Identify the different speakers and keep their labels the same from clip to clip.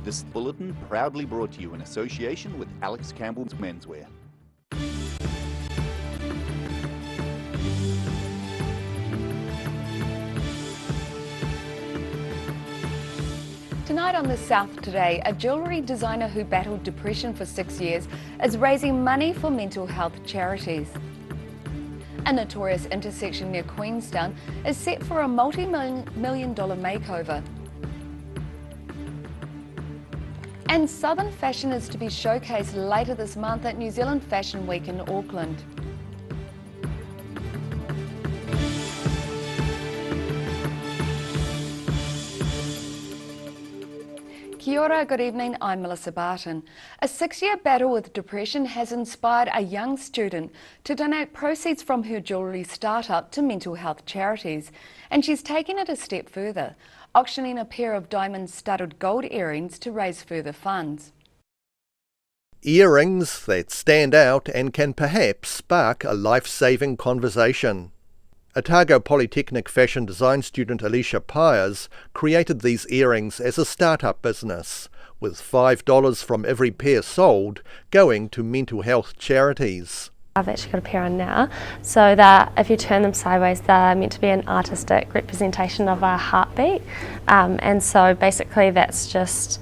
Speaker 1: This bulletin proudly brought to you in association with Alex Campbell's Menswear.
Speaker 2: Tonight on The South Today, a jewellery designer who battled depression for 6 years is raising money for mental health charities. A notorious intersection near Queenstown is set for a multi-million dollar makeover. And Southern fashion is to be showcased later this month at New Zealand Fashion Week in Auckland. Kia ora, good evening, I'm Melissa Barton. A 6-year battle with depression has inspired a young student to donate proceeds from her jewellery startup to mental health charities. And she's taken it a step further, auctioning a pair of diamond-studded gold earrings to raise further funds.
Speaker 3: Earrings that stand out and can perhaps spark a life-saving conversation. Otago Polytechnic fashion design student Alicia Pyers created these earrings as a start-up business, with $5 from every pair sold going to mental health charities.
Speaker 4: I've actually got a pair on now, so that if you turn them sideways, they're meant to be an artistic representation of our heartbeat, and so basically that's just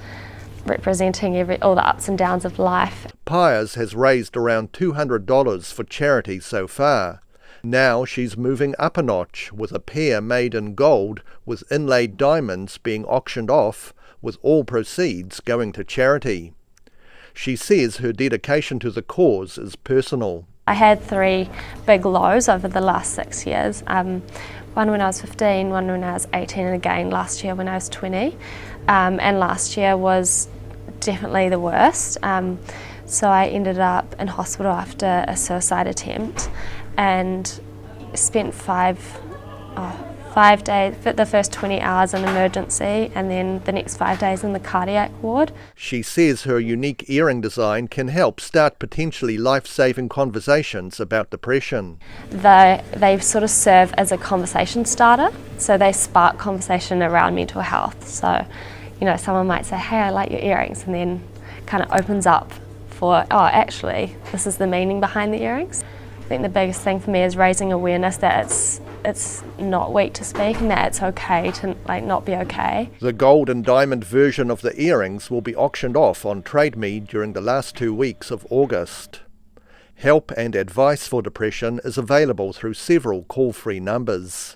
Speaker 4: representing all the ups and downs of life.
Speaker 3: Pyers has raised around $200 for charity so far. Now she's moving up a notch, with a pair made in gold with inlaid diamonds being auctioned off, with all proceeds going to charity. She says her dedication to the cause is personal.
Speaker 4: I had 3 big lows over the last 6 years. One when I was 15, one when I was 18, and again last year when I was 20. And last year was definitely the worst. So I ended up in hospital after a suicide attempt and spent 5 days, the first 20 hours in emergency and then the next 5 days in the cardiac ward.
Speaker 3: She says her unique earring design can help start potentially life-saving conversations about depression.
Speaker 4: They sort of serve as a conversation starter, so they spark conversation around mental health. So, you know, someone might say, hey, I like your earrings, and then kind of opens up for, oh, actually, this is the meaning behind the earrings. I think the biggest thing for me is raising awareness that it's not weak to speak and that it's okay to not be okay.
Speaker 3: The gold and diamond version of the earrings will be auctioned off on Trade Me during the last 2 weeks of August. Help and advice for depression is available through several call-free numbers.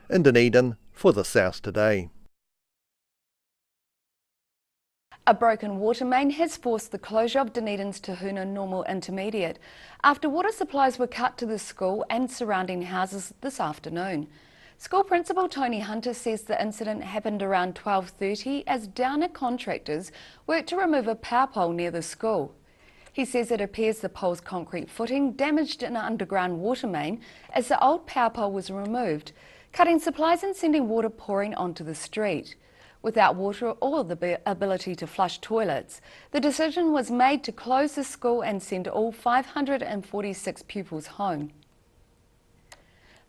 Speaker 3: In Dunedin, for The South Today.
Speaker 2: A broken water main has forced the closure of Dunedin's Te Huna Normal Intermediate after water supplies were cut to the school and surrounding houses this afternoon. School Principal Tony Hunter says the incident happened around 12:30 as Downer contractors worked to remove a power pole near the school. He says it appears the pole's concrete footing damaged an underground water main as the old power pole was removed, cutting supplies and sending water pouring onto the street. Without water or the ability to flush toilets, the decision was made to close the school and send all 546 pupils home.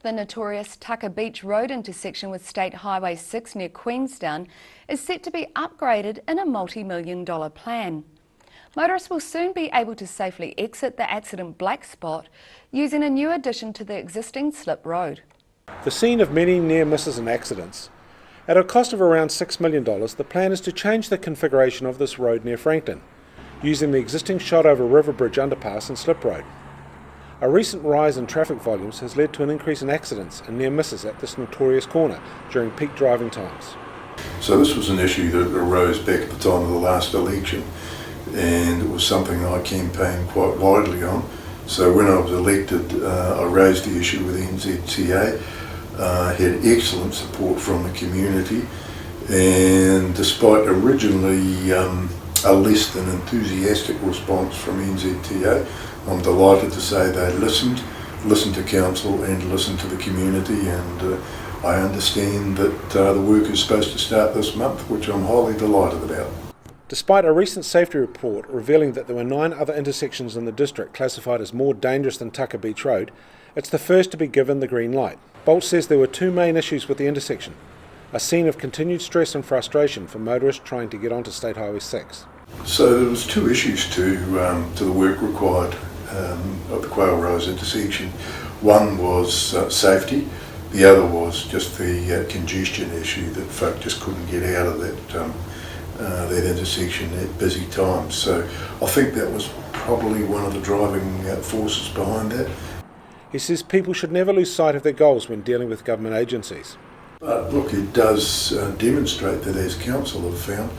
Speaker 2: The notorious Tucker Beach Road intersection with State Highway 6 near Queenstown is set to be upgraded in a multi-million dollar plan. Motorists will soon be able to safely exit the accident black spot using a new addition to the existing slip road.
Speaker 5: The scene of many near misses and accidents. At a cost of around $6 million, the plan is to change the configuration of this road near Frankton, using the existing Shotover River Bridge underpass and slip road. A recent rise in traffic volumes has led to an increase in accidents and near misses at this notorious corner during peak driving times.
Speaker 6: So this was an issue that arose back at the time of the last election, and it was something I campaigned quite widely on. So when I was elected, I raised the issue with NZTA. Had excellent support from the community, and despite originally a less than enthusiastic response from NZTA, I'm delighted to say they listened to council and listened to the community, and I understand that the work is supposed to start this month, which I'm highly delighted about.
Speaker 5: Despite a recent safety report revealing that there were 9 other intersections in the district classified as more dangerous than Tucker Beach Road, it's the first to be given the green light. Bolt says there were 2 main issues with the intersection: a scene of continued stress and frustration for motorists trying to get onto State Highway 6.
Speaker 6: So there was two issues to the work required of the Quail Rose intersection. One was safety, the other was just the congestion issue that folk just couldn't get out of that intersection at busy times. So I think that was probably one of the driving forces behind that.
Speaker 5: He says people should never lose sight of their goals when dealing with government agencies.
Speaker 6: But look, it does demonstrate that, as council have found,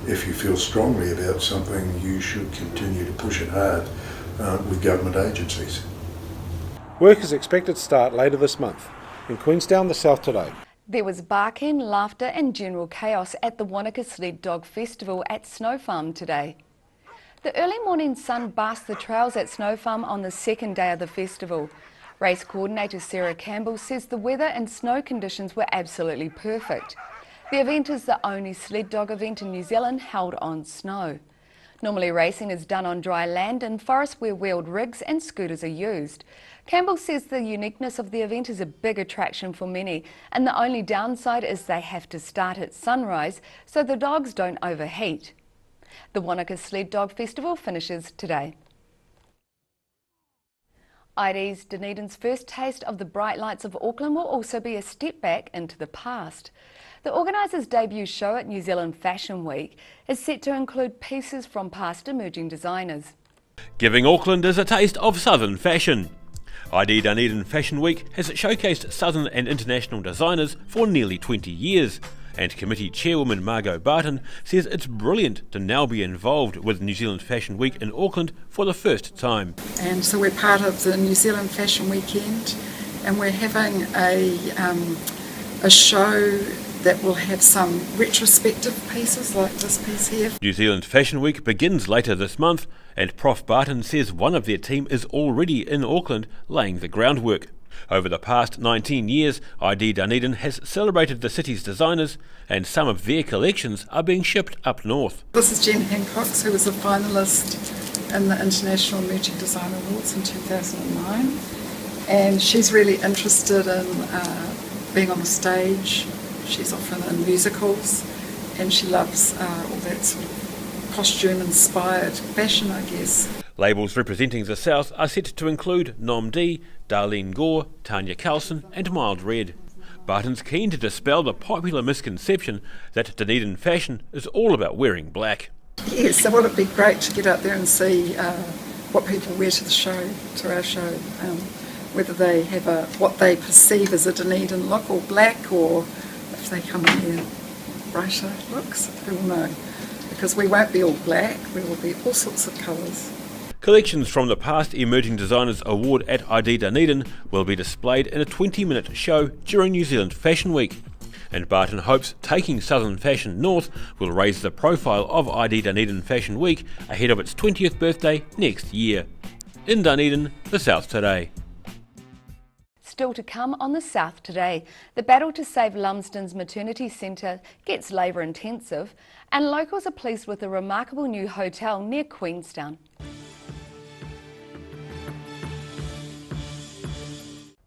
Speaker 6: if you feel strongly about something, you should continue to push it hard with government agencies.
Speaker 5: Work is expected to start later this month. In Queenstown, the South Today.
Speaker 2: There was barking, laughter and general chaos at the Wanaka Sled Dog Festival at Snow Farm today. The early morning sun basked the trails at Snow Farm on the second day of the festival. Race coordinator Sarah Campbell says the weather and snow conditions were absolutely perfect. The event is the only sled dog event in New Zealand held on snow. Normally racing is done on dry land and forests where wheeled rigs and scooters are used. Campbell says the uniqueness of the event is a big attraction for many, and the only downside is they have to start at sunrise so the dogs don't overheat. The Wanaka Sled Dog Festival finishes today. ID's Dunedin's first taste of the bright lights of Auckland will also be a step back into the past. The organisers' debut show at New Zealand Fashion Week is set to include pieces from past emerging designers.
Speaker 7: Giving Aucklanders a taste of southern fashion. ID Dunedin Fashion Week has showcased southern and international designers for nearly 20 years, and committee chairwoman Margot Barton says it's brilliant to now be involved with New Zealand Fashion Week in Auckland for the first time.
Speaker 8: And so we're part of the New Zealand Fashion Weekend, and we're having a show that will have some retrospective pieces like this piece here.
Speaker 7: New Zealand Fashion Week begins later this month, and Prof Barton says one of their team is already in Auckland laying the groundwork. Over the past 19 years, ID Dunedin has celebrated the city's designers, and some of their collections are being shipped up north.
Speaker 8: This is Jen Hancox, who was a finalist in the International Emerging Design Awards in 2009, and she's really interested in being on the stage. She's often in musicals, and she loves all that sort of costume-inspired fashion, I guess.
Speaker 7: Labels representing the South are set to include Nom D, Darlene Gore, Tanya Carlson and Mild Red. Barton's keen to dispel the popular misconception that Dunedin fashion is all about wearing black.
Speaker 8: Yes, so well, it'd be great to get out there and see what people wear to the show, to our show, whether they have what they perceive as a Dunedin look, or black, or if they come in their brighter looks, who will know? Because we won't be all black, we will be all sorts of colours.
Speaker 7: Collections from the past Emerging Designers Award at ID Dunedin will be displayed in a 20-minute show during New Zealand Fashion Week. And Barton hopes taking southern fashion north will raise the profile of ID Dunedin Fashion Week ahead of its 20th birthday next year. In Dunedin, the South Today.
Speaker 2: Still to come on the South Today, the battle to save Lumsden's maternity centre gets labour intensive, and locals are pleased with a remarkable new hotel near Queenstown.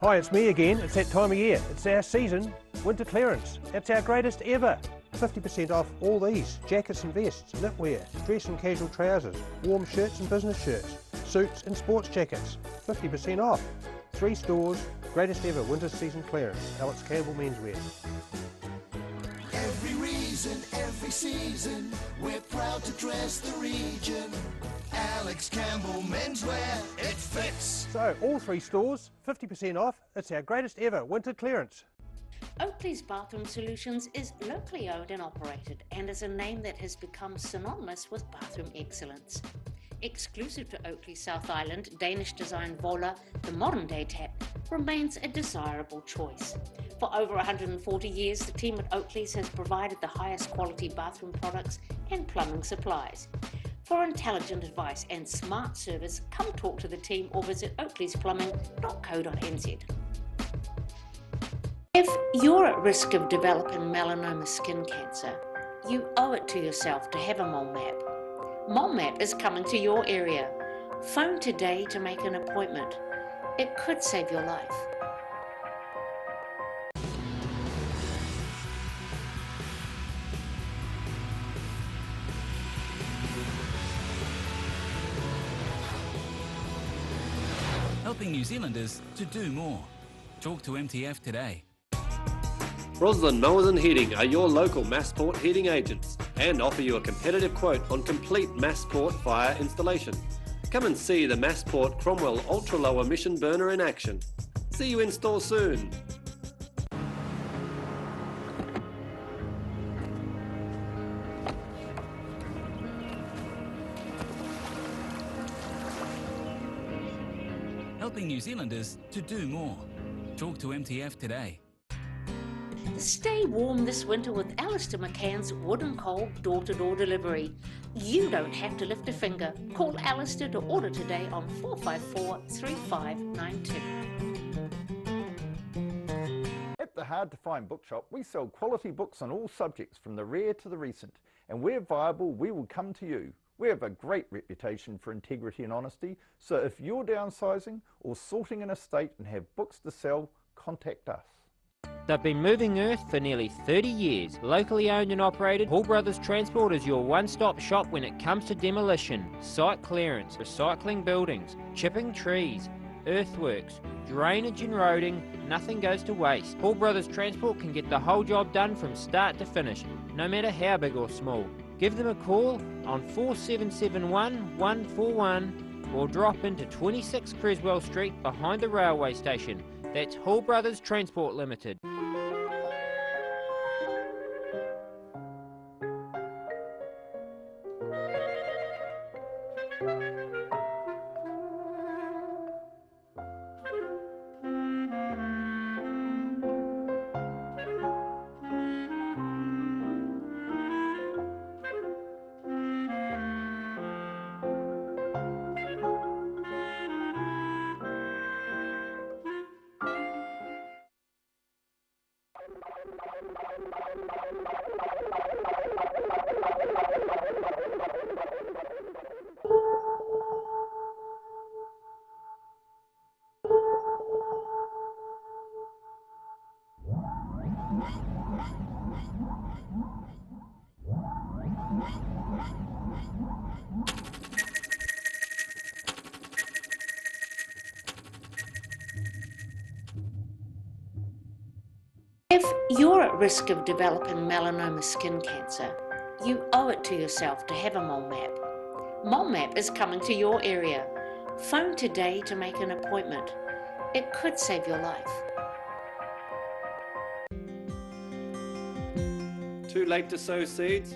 Speaker 9: Hi, it's me again. It's that time of year. It's our season, winter clearance. It's our greatest ever. 50% off all these: jackets and vests, knitwear, dress and casual trousers, warm shirts and business shirts, suits and sports jackets. 50% off. 3 stores, greatest ever winter season clearance. Alex Campbell Menswear.
Speaker 10: Every reason, every season, we're proud to dress the region. Alex Campbell Menswear, it fits.
Speaker 9: So, all 3 stores, 50% off. It's our greatest ever winter clearance.
Speaker 11: Oakley's Bathroom Solutions is locally owned and operated, and is a name that has become synonymous with bathroom excellence. Exclusive to Oakley South Island, Danish design Vola, the modern day tap, remains a desirable choice. For over 140 years, the team at Oakley's has provided the highest quality bathroom products and plumbing supplies. For intelligent advice and smart service, come talk to the team or visit oakleysplumbing.co.nz. If you're at risk of developing melanoma skin cancer, you owe it to yourself to have a mole map. MoleMap is coming to your area. Phone today to make an appointment. It could save your life.
Speaker 12: helping New Zealanders to do more. Talk to MTF today.
Speaker 13: Roslyn Mowers and Heating are your local Massport heating agents and offer you a competitive quote on complete Massport fire installation. Come and see the Massport Cromwell Ultra Low Emission Burner in action. See you in store soon.
Speaker 12: Helping New Zealanders to do more. Talk to MTF today.
Speaker 11: Stay warm this winter with Alistair McCann's Wood and Coal door-to-door delivery. You don't have to lift a finger. Call Alistair to order today on 454 3592.
Speaker 14: At the Hard to Find Bookshop, we sell quality books on all subjects from the rare to the recent. And where viable, we will come to you. We have a great reputation for integrity and honesty, so if you're downsizing or sorting an estate and have books to sell, contact us.
Speaker 15: They've been moving earth for nearly 30 years. Locally owned and operated, Hall Brothers Transport is your one-stop shop when it comes to demolition, site clearance, recycling buildings, chipping trees, earthworks, drainage and roading. Nothing goes to waste. Hall Brothers Transport can get the whole job done from start to finish, no matter how big or small. Give them a call on 4771 141 or drop into 26 Creswell Street behind the railway station. That's Hall Brothers Transport Limited.
Speaker 11: If you're at risk of developing melanoma skin cancer, you owe it to yourself to have a mole map. Mole map is coming to your area. Phone today to make an appointment. It could save your life.
Speaker 13: Too late to sow seeds?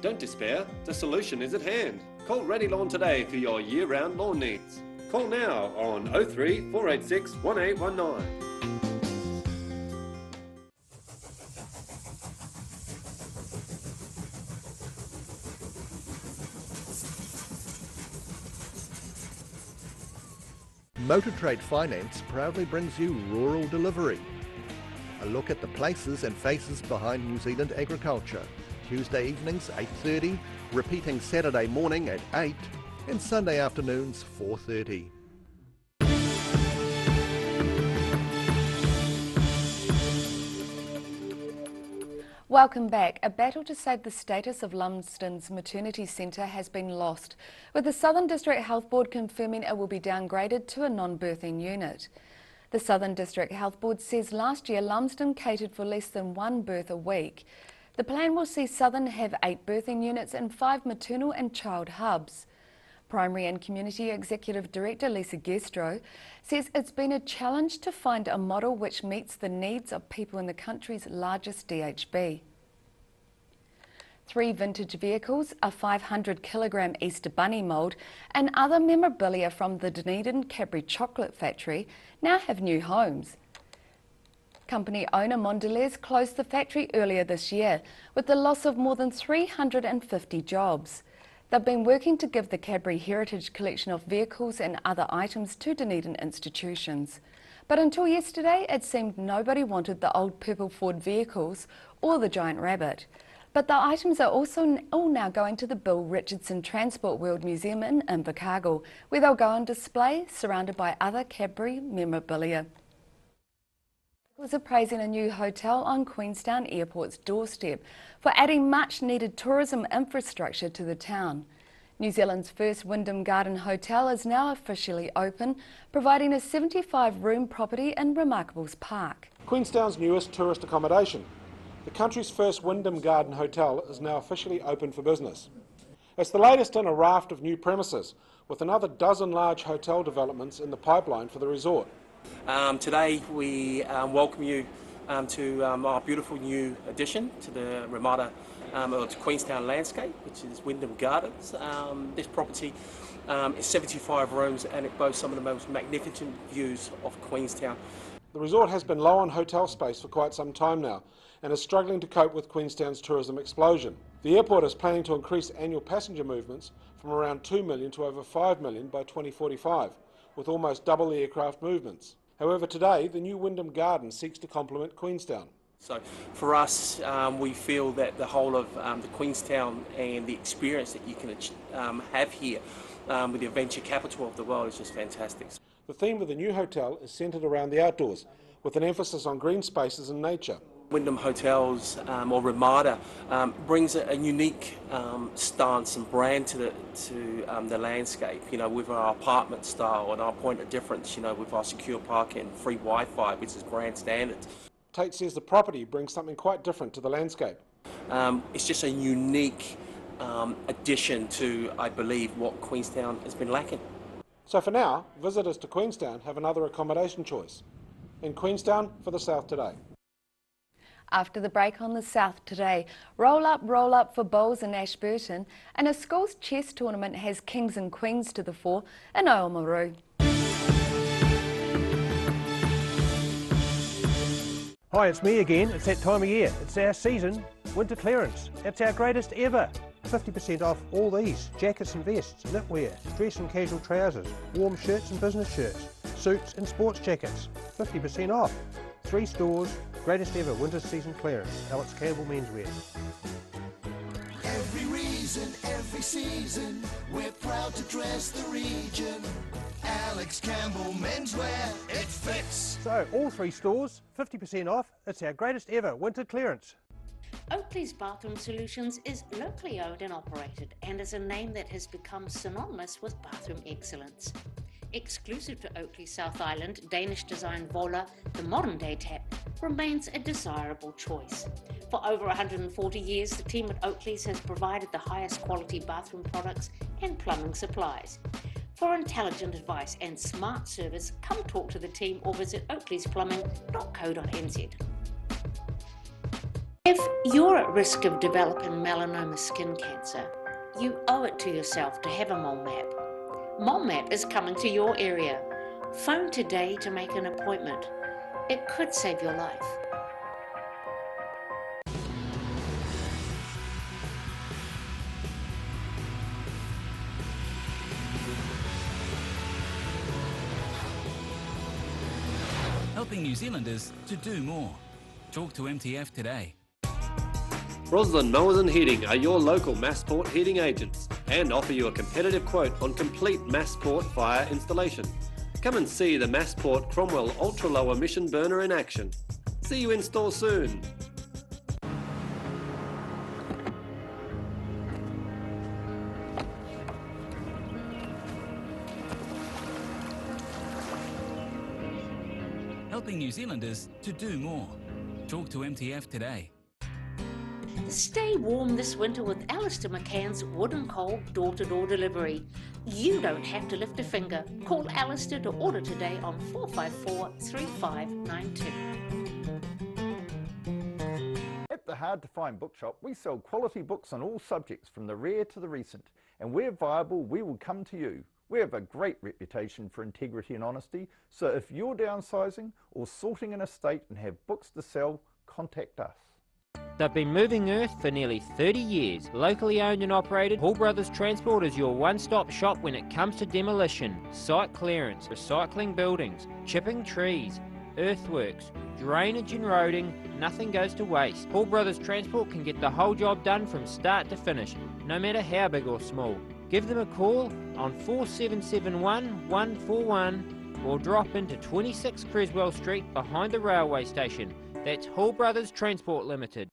Speaker 13: Don't despair, the solution is at hand. Call Ready Lawn today for your year-round lawn needs. Call now on 03 486 1819.
Speaker 3: Motor Trade Finance proudly brings you Rural Delivery. A look at the places and faces behind New Zealand agriculture. Tuesday evenings 8:30, repeating Saturday morning at 8 and Sunday afternoons 4:30.
Speaker 2: Welcome back. A battle to save the status of Lumsden's maternity centre has been lost, with the Southern District Health Board confirming it will be downgraded to a non-birthing unit. The Southern District Health Board says last year Lumsden catered for less than one birth a week. The plan will see Southern have 8 birthing units and 5 maternal and child hubs. Primary and Community Executive Director Lisa Gestro says it's been a challenge to find a model which meets the needs of people in the country's largest DHB. 3 vintage vehicles, a 500-kilogram Easter Bunny mould and other memorabilia from the Dunedin Cadbury Chocolate Factory now have new homes. Company owner Mondelez closed the factory earlier this year with the loss of more than 350 jobs. They've been working to give the Cadbury Heritage collection of vehicles and other items to Dunedin institutions. But until yesterday, it seemed nobody wanted the old purple Ford vehicles or the giant rabbit. But the items are also all now going to the Bill Richardson Transport World Museum in Invercargill, where they'll go on display, surrounded by other Cadbury memorabilia. Was appraising a new hotel on Queenstown Airport's doorstep for adding much needed tourism infrastructure to the town. New Zealand's first Wyndham Garden Hotel is now officially open, providing a 75-room property in Remarkables Park.
Speaker 5: Queenstown's newest tourist accommodation. The country's first Wyndham Garden Hotel is now officially open for business. It's the latest in a raft of new premises, with another dozen large hotel developments in the pipeline for the resort.
Speaker 16: Today we welcome you to our beautiful new addition to the Ramada to Queenstown landscape, which is Wyndham Gardens. This property is 75 rooms and it boasts some of the most magnificent views of Queenstown.
Speaker 5: The resort has been low on hotel space for quite some time now and is struggling to cope with Queenstown's tourism explosion. The airport is planning to increase annual passenger movements from around 2 million to over 5 million by 2045, with almost double the aircraft movements. However, today the new Wyndham Garden seeks to complement Queenstown.
Speaker 16: So for us, we feel that the whole of the Queenstown and the experience that you can have here with the adventure capital of the world is just fantastic.
Speaker 5: The theme of the new hotel is centred around the outdoors, with an emphasis on green spaces and nature.
Speaker 16: Wyndham Hotels, or Ramada, brings a unique stance and brand to the landscape, you know, with our apartment style and our point of difference, you know, with our secure parking, free Wi-Fi, which is brand standards.
Speaker 5: Tate says the property brings something quite different to the landscape.
Speaker 16: It's just a unique addition to, I believe, what Queenstown has been lacking.
Speaker 5: So for now, visitors to Queenstown have another accommodation choice. In Queenstown for the South Today.
Speaker 2: After the break on the South Today, roll up for bowls in Ashburton, and a schools chess tournament has kings and queens to the fore in Oamaru.
Speaker 9: Hi, it's me again. It's that time of year. It's our season, winter clearance. It's our greatest ever. 50% off all these jackets and vests, knitwear, dress and casual trousers, warm shirts and business shirts, suits and sports jackets. 50% off. 3 stores, greatest ever winter season clearance. Alex Campbell Menswear.
Speaker 10: Every reason, every season, we're proud to dress the region. Alex Campbell Menswear, it fits.
Speaker 9: So, all 3 stores, 50% off. It's our greatest ever winter clearance.
Speaker 11: Oakley's Bathroom Solutions is locally owned and operated and is a name that has become synonymous with bathroom excellence. Exclusive to Oakley South Island, Danish design Vola, the modern day tap, remains a desirable choice. For over 140 years, the team at Oakley's has provided the highest quality bathroom products and plumbing supplies. For intelligent advice and smart service, come talk to the team or visit oakleysPlumbing.co.nz. If you're at risk of developing melanoma skin cancer, you owe it to yourself to have a mole map. Mole Map is coming to your area. Phone today to make an appointment. It could save your life.
Speaker 12: Helping New Zealanders to do more. Talk to MTF today.
Speaker 13: Roslyn Mowers and Heating are your local Massport heating agents and offer you a competitive quote on complete Massport fire installation. Come and see the Massport Cromwell Ultra Low Emission Burner in action. See you in store soon.
Speaker 12: Helping New Zealanders to do more. Talk to MTF today.
Speaker 11: Stay warm this winter with Alistair McCann's Wood and Coal door-to-door delivery. You don't have to lift a finger. Call Alistair to order today on 454-3592.
Speaker 14: At the Hard to Find Bookshop, we sell quality books on all subjects from the rare to the recent. And where viable, we will come to you. We have a great reputation for integrity and honesty, so if you're downsizing or sorting an estate and have books to sell, contact us.
Speaker 15: They've been moving earth for nearly 30 years. Locally owned and operated, Hall Brothers Transport is your one-stop shop when it comes to demolition, site clearance, recycling buildings, chipping trees, earthworks, drainage and roading. Nothing goes to waste. Hall Brothers Transport can get the whole job done from start to finish, no matter how big or small. Give them a call on 4771 141 or drop into 26 Creswell Street behind the railway station. That's Hall Brothers Transport Limited.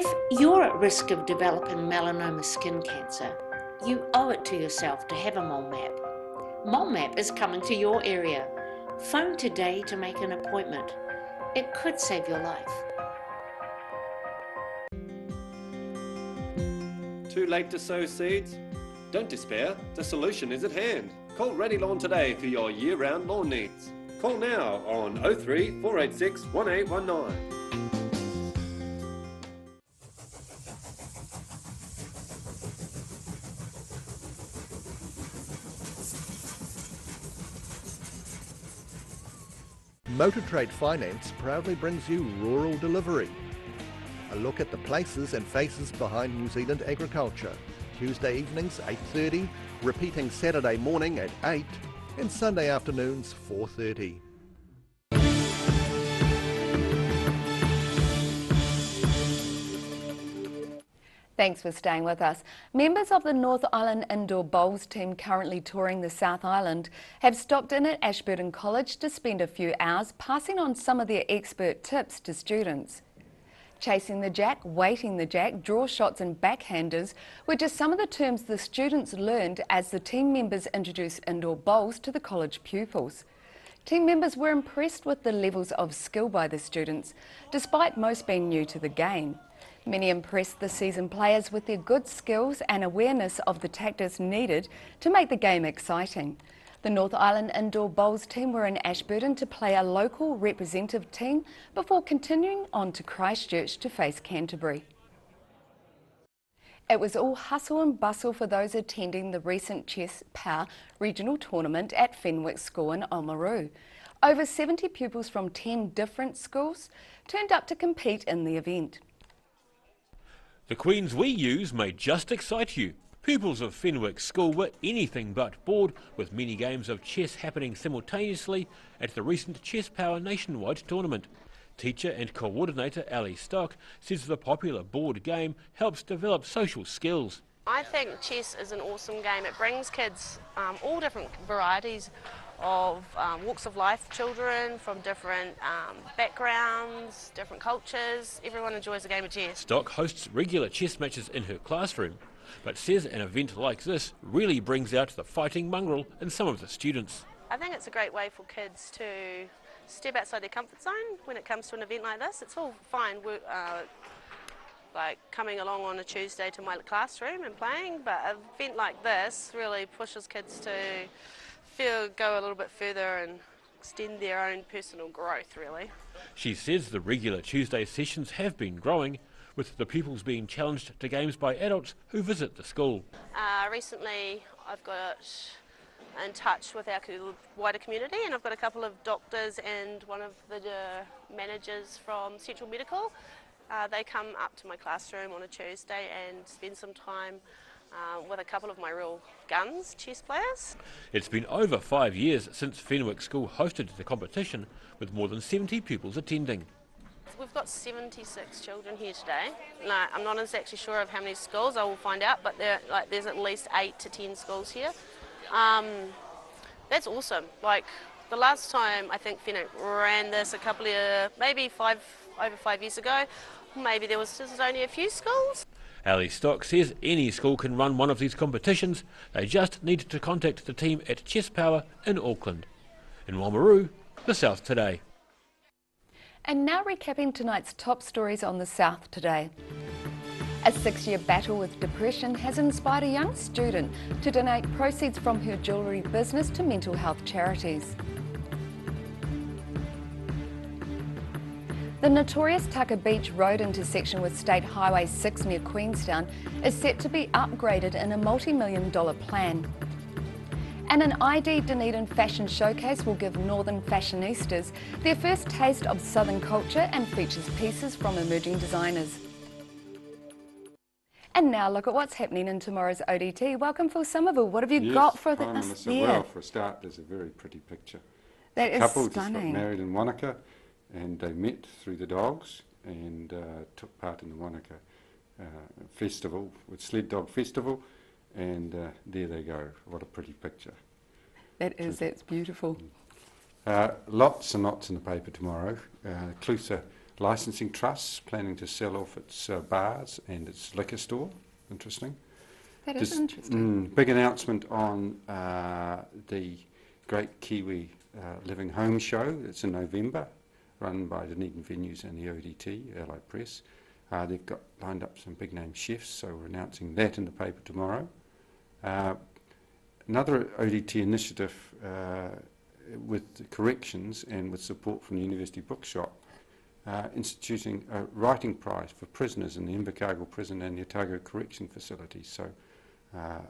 Speaker 11: If you're at risk of developing melanoma skin cancer, you owe it to yourself to have a mole map. Mole Map is coming to your area. Phone today to make an appointment. It could save your life.
Speaker 13: Too late to sow seeds? Don't despair, the solution is at hand. Call Ready Lawn today for your year-round lawn needs. Call now on 03 486 1819.
Speaker 3: Motor Trade Finance proudly brings you Rural Delivery. A look at the places and faces behind New Zealand agriculture. Tuesday evenings 8:30, repeating Saturday morning at 8 and Sunday afternoons 4:30.
Speaker 2: Thanks for staying with us. Members of the North Island Indoor Bowls team currently touring the South Island have stopped in at Ashburton College to spend a few hours passing on some of their expert tips to students. Chasing the jack, weighting the jack, draw shots and backhanders were just some of the terms the students learned as the team members introduced indoor bowls to the college pupils. Team members were impressed with the levels of skill by the students, despite most being new to the game. Many impressed the seasoned players with their good skills and awareness of the tactics needed to make the game exciting. The North Island Indoor Bowls team were in Ashburton to play a local representative team before continuing on to Christchurch to face Canterbury. It was all hustle and bustle for those attending the recent Chess Power regional tournament at Fenwick School in Oamaru. Over 70 pupils from 10 different schools turned up to compete in the event.
Speaker 7: The queens we use may just excite you. Pupils of Fenwick School were anything but bored with many games of chess happening simultaneously at the recent Chess Power nationwide tournament. Teacher and coordinator Ali Stock says the popular board game helps develop social skills.
Speaker 17: I think chess is an awesome game. It brings kids all different varieties of walks of life, children from different backgrounds, different cultures. Everyone enjoys a game of chess.
Speaker 7: Stock hosts regular chess matches in her classroom, but says an event like this really brings out the fighting mongrel in some of the students.
Speaker 17: I think it's a great way for kids to step outside their comfort zone when it comes to an event like this. It's all fine, like coming along on a Tuesday to my classroom and playing, but an event like this really pushes kids to go a little bit further and extend their own personal growth, really.
Speaker 7: She says the regular Tuesday sessions have been growing, with the pupils being challenged to games by adults who visit the school.
Speaker 17: Recently I've got in touch with our wider community, and I've got a couple of doctors and one of the managers from Central Medical. They come up to my classroom on a Tuesday and spend some time with a couple of my real guns, chess players.
Speaker 7: It's been over 5 years since Fenwick School hosted the competition, with more than 70 pupils attending.
Speaker 17: We've got 76 children here today. No, I'm not exactly sure of how many schools, I will find out, but there's at least 8 to 10 schools here. That's awesome. Like the last time I think Fenwick ran this maybe over 5 years ago, maybe there was just only a few schools.
Speaker 7: Ali Stock says any school can run one of these competitions. They just need to contact the team at Chess Power in Auckland. In Oamaru, the South Today.
Speaker 2: And now recapping tonight's top stories on the South Today. A 6-year battle with depression has inspired a young student to donate proceeds from her jewellery business to mental health charities. The notorious Tucker Beach Road intersection with State Highway 6 near Queenstown is set to be upgraded in a multi-million-dollar plan. And an ID Dunedin fashion showcase will give northern fashionistas their first taste of southern culture and features pieces from emerging designers. And now look at what's happening in tomorrow's ODT. Welcome, Phil Somerville. What have you got for us there?
Speaker 18: Well, for a start, there's a very pretty picture.
Speaker 2: That is
Speaker 18: couple
Speaker 2: stunning.
Speaker 18: just got married in Wanaka, and they met through the dogs and took part in the Wanaka festival, with Sled Dog Festival, and there they go. What a pretty picture.
Speaker 2: That's beautiful.
Speaker 18: Lots and lots in the paper tomorrow. Clusa licensing trusts planning to sell off its bars and its liquor store. Interesting.
Speaker 2: That is interesting.
Speaker 18: Big announcement on the Great Kiwi Living Home Show. It's in November, run by Dunedin Venues and the ODT, Allied Press. They've got lined up some big name chefs, so we're announcing that in the paper tomorrow. Another ODT initiative with corrections and with support from the University Bookshop, instituting a writing prize for prisoners in the Invercargill Prison and the Otago Correction Facility. So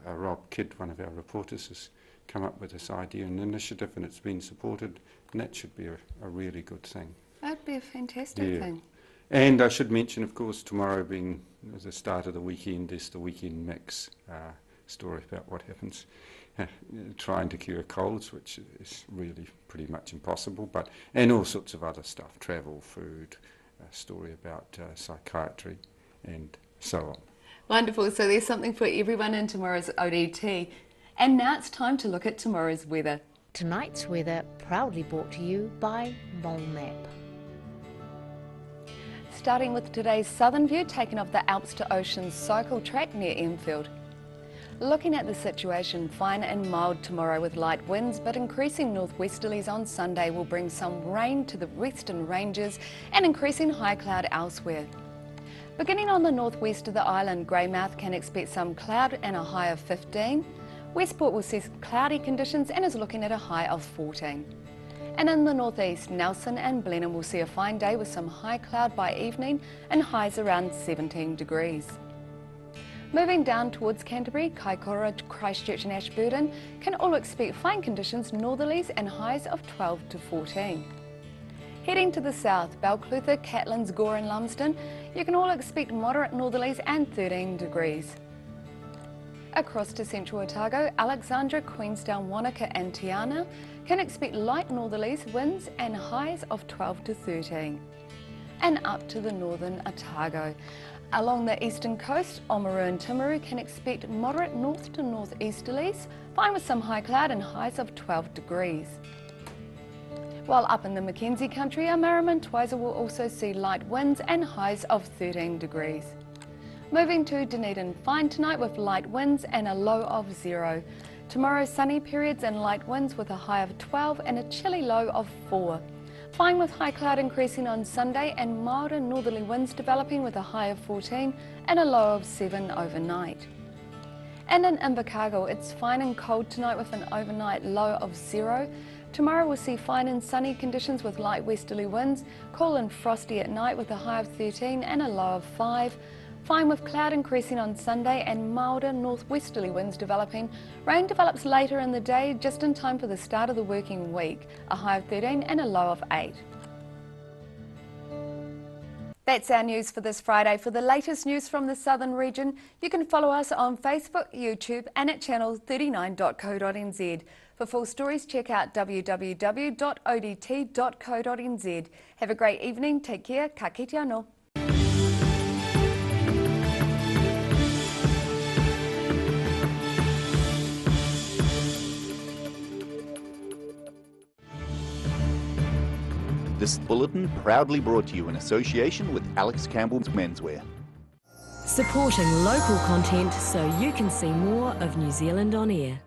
Speaker 18: Rob Kidd, one of our reporters, has come up with this idea and initiative, and it's been supported, and that should be a really good thing.
Speaker 2: That'd be a fantastic thing.
Speaker 18: And I should mention, of course, tomorrow being the start of the weekend is the Weekend Mix story about what happens trying to cure colds, which is really pretty much impossible, and all sorts of other stuff, travel, food, a story about psychiatry, and so on.
Speaker 2: Wonderful. So there's something for everyone in tomorrow's ODT. And now it's time to look at tomorrow's weather.
Speaker 11: Tonight's weather proudly brought to you by MolMap.
Speaker 2: Starting with today's southern view taken off the Alps to Ocean cycle track near Enfield. Looking at the situation, fine and mild tomorrow with light winds, but increasing northwesterlies on Sunday will bring some rain to the western ranges and increasing high cloud elsewhere. Beginning on the northwest of the island, Greymouth can expect some cloud and a high of 15. Westport will see cloudy conditions and is looking at a high of 14. And in the northeast, Nelson and Blenheim will see a fine day with some high cloud by evening and highs around 17 degrees. Moving down towards Canterbury, Kaikoura, Christchurch and Ashburton can all expect fine conditions, northerlies and highs of 12 to 14. Heading to the south, Balclutha, Catlins, Gore and Lumsden, you can all expect moderate northerlies and 13 degrees. Across to central Otago, Alexandra, Queenstown, Wanaka and Tiana can expect light northerlies, winds and highs of 12 to 13. And up to the northern Otago. Along the eastern coast, Oamaru and Timaru can expect moderate north to northeasterlies, fine with some high cloud and highs of 12 degrees. While up in the Mackenzie country, Amarama and Twizel will also see light winds and highs of 13 degrees. Moving to Dunedin, fine tonight with light winds and a low of 0. Tomorrow, sunny periods and light winds with a high of 12 and a chilly low of 4. Fine with high cloud increasing on Sunday and milder northerly winds developing with a high of 14 and a low of 7 overnight. And in Invercargill, it's fine and cold tonight with an overnight low of 0. Tomorrow we'll see fine and sunny conditions with light westerly winds, cool and frosty at night with a high of 13 and a low of 5. Fine with cloud increasing on Sunday and milder northwesterly winds developing. Rain develops later in the day, just in time for the start of the working week. A high of 13 and a low of 8. That's our news for this Friday. For the latest news from the southern region, you can follow us on Facebook, YouTube and at channel39.co.nz. For full stories, check out www.odt.co.nz. Have a great evening. Take care. Ka kite anō.
Speaker 1: This bulletin proudly brought to you in association with Alex Campbell's Menswear.
Speaker 19: Supporting local content so you can see more of New Zealand on air.